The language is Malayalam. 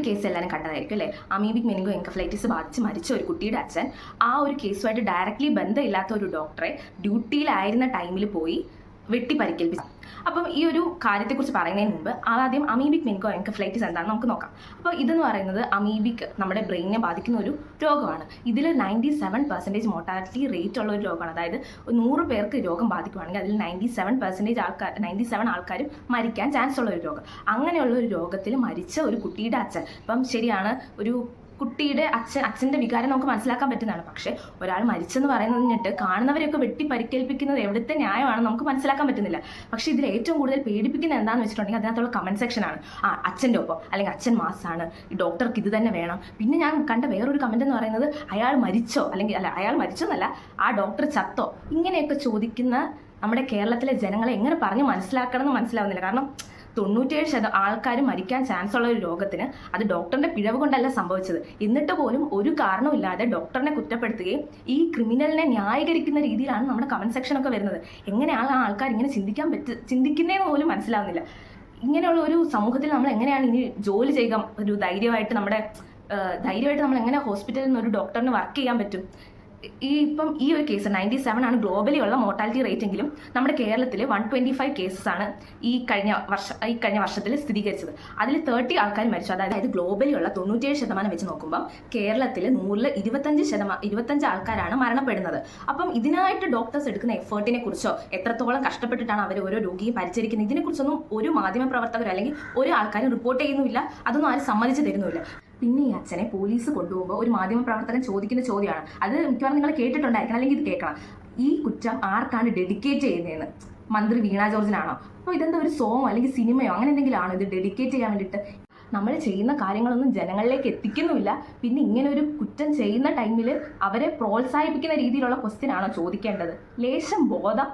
കേസ് എല്ലാവരും കണ്ടതായിരിക്കും അല്ലേ? അമീബിക് മെനിങ്കോ എൻകഫലൈറ്റിസ് ബാധിച്ച് മരിച്ച ഒരു കുട്ടിയുടെ അച്ഛൻ ആ ഒരു കേസുമായിട്ട് ഡയറക്റ്റ്ലി ബന്ധമില്ലാത്ത ഒരു ഡോക്ടറെ ഡ്യൂട്ടിയിലായിരുന്ന ടൈമിൽ പോയി വെട്ടി പരിക്കേൽപ്പിച്ചു. അപ്പം ഈ ഒരു കാര്യത്തെക്കുറിച്ച് പറയുന്നതിന് മുമ്പ് ആദ്യം അമീബിക് മെനിങ്കോ എൻകഫലൈറ്റിസ് എന്താണെന്ന് നമുക്ക് നോക്കാം. അപ്പോൾ ഇതെന്ന് പറയുന്നത് അമീബിക് നമ്മുടെ ബ്രെയിനിനെ ബാധിക്കുന്ന ഒരു രോഗമാണ്. ഇതിൽ 97% മോർട്ടാലിറ്റി റേറ്റ് ഉള്ള ഒരു രോഗമാണ്. അതായത് 100 പേർക്ക് രോഗം ബാധിക്കുകയാണെങ്കിൽ അതിൽ 97 ആൾക്കാരും മരിക്കാൻ ചാൻസ് ഉള്ള ഒരു രോഗം. അങ്ങനെയുള്ള ഒരു രോഗത്തിൽ മരിച്ച ഒരു കുട്ടിയുടെ അച്ഛൻ, ഇപ്പം ശരിയാണ്, ഒരു കുട്ടിയുടെ അച്ഛൻ്റെ വികാരം നമുക്ക് മനസ്സിലാക്കാൻ പറ്റുന്നതാണ്. പക്ഷേ ഒരാൾ മരിച്ചെന്ന് പറയുന്നതിനിട്ട് കാണുന്നവരെയൊക്കെ വെട്ടി പരിക്കേൽപ്പിക്കുന്നത് എവിടുത്തെ ന്യായമാണെന്ന് നമുക്ക് മനസ്സിലാക്കാൻ പറ്റുന്നില്ല. പക്ഷേ ഇതിൽ ഏറ്റവും കൂടുതൽ പേടിപ്പിക്കുന്നത് എന്താണെന്ന് വെച്ചിട്ടുണ്ടെങ്കിൽ അതിനകത്തുള്ള കമൻറ്റ് സെക്ഷനാണ്. അച്ഛൻ്റെ ഒപ്പം, അല്ലെങ്കിൽ അച്ഛൻ മാസാണ്, ഈ ഡോക്ടർക്ക് ഇത് തന്നെ വേണം. പിന്നെ ഞാൻ കണ്ട വേറൊരു കമൻറ്റ് എന്ന് പറയുന്നത് അയാൾ മരിച്ചോ, അല്ലെങ്കിൽ അയാൾ മരിച്ചോന്നല്ല, ആ ഡോക്ടർ ചത്തോ, ഇങ്ങനെയൊക്കെ ചോദിക്കുന്ന നമ്മുടെ കേരളത്തിലെ ജനങ്ങളെ എങ്ങനെ പറഞ്ഞ് മനസ്സിലാക്കണം എന്ന് മനസ്സിലാവുന്നില്ല. കാരണം 97% ആൾക്കാർ മരിക്കാൻ ചാൻസ് ഉള്ള ഒരു രോഗത്തിന് അത് ഡോക്ടറിന്റെ പിഴവ് കൊണ്ടല്ല സംഭവിച്ചത്. എന്നിട്ട് പോലും ഒരു കാരണമില്ലാതെ ഡോക്ടറിനെ കുറ്റപ്പെടുത്തുകയും ഈ ക്രിമിനലിനെ ന്യായീകരിക്കുന്ന രീതിയിലാണ് നമ്മുടെ കമന്റ് സെക്ഷനൊക്കെ വരുന്നത്. എങ്ങനെയാണ് ആ ആൾക്കാർ ഇങ്ങനെ ചിന്തിക്കുന്നതെന്ന് പോലും മനസ്സിലാവുന്നില്ല. ഇങ്ങനെയുള്ള ഒരു സമൂഹത്തിൽ നമ്മൾ എങ്ങനെയാണ് ഇനി ജോലി ചെയ്യുക? ഒരു ധൈര്യമായിട്ട് നമ്മൾ എങ്ങനെ ഹോസ്പിറ്റലിൽ നിന്ന് ഒരു ഡോക്ടറിന് വർക്ക് ചെയ്യാൻ പറ്റും? ഇപ്പം ഈ ഒരു കേസ് 97 ആണ് ഗ്ലോബലി ഉള്ള മോർട്ടാലിറ്റി റേറ്റ് എങ്കിലും നമ്മുടെ കേരളത്തിൽ 125 കേസസ് ആണ് ഈ കഴിഞ്ഞ വർഷത്തിൽ സ്ഥിരീകരിച്ചത്. അതിൽ 30 ആൾക്കാർ മരിച്ചു. അതായത് ഗ്ലോബലി ഉള്ള 97% വെച്ച് നോക്കുമ്പോൾ കേരളത്തിൽ 100-ൽ 25 ആൾക്കാരാണ് മരണപ്പെടുന്നത്. അപ്പം ഇതിനായിട്ട് ഡോക്ടേഴ്സ് എടുക്കുന്ന എഫേർട്ടിനെ കുറിച്ചോ എത്രത്തോളം കഷ്ടപ്പെട്ടിട്ടാണ് അവർ ഓരോ രോഗിയെ പരിചരിക്കുന്നത് ഇതിനെക്കുറിച്ചൊന്നും ഒരു മാധ്യമ പ്രവർത്തകരോ അല്ലെങ്കിൽ ഒരു ആൾക്കാരും റിപ്പോർട്ട് ചെയ്യുന്നുമില്ല. അതൊന്നും ആരും സമ്മതിച്ച് തരുന്നുമില്ല. പിന്നെ ഈ അച്ഛനെ പോലീസ് കൊണ്ടുപോകുമ്പോൾ ഒരു മാധ്യമ പ്രവർത്തകൻ ചോദിക്കുന്ന ചോദ്യമാണ്, അത് മിക്കവാറും നിങ്ങൾ കേട്ടിട്ടുണ്ടായിരിക്കണം, അല്ലെങ്കിൽ ഇത് കേൾക്കണം. ഈ കുറ്റം ആർക്കാണ് ഡെഡിക്കേറ്റ് ചെയ്യുന്നതെന്ന്? മന്ത്രി വീണ ജോർജിനാണോ? അപ്പോൾ ഇതെന്താ ഒരു സോങ്ങോ അല്ലെങ്കിൽ സിനിമയോ അങ്ങനെ എന്തെങ്കിലും ആണോ ഇത് ഡെഡിക്കേറ്റ് ചെയ്യാൻ വേണ്ടിയിട്ട്? നമ്മൾ ചെയ്യുന്ന കാര്യങ്ങളൊന്നും ജനങ്ങളിലേക്ക് എത്തിക്കുന്നുമില്ല. പിന്നെ ഇങ്ങനെ ഒരു കുറ്റം ചെയ്യുന്ന ടൈമിൽ അവരെ പ്രോത്സാഹിപ്പിക്കുന്ന രീതിയിലുള്ള ക്വസ്റ്റ്യൻ ആണോ ചോദിക്കേണ്ടത്? ലേശം ബോധം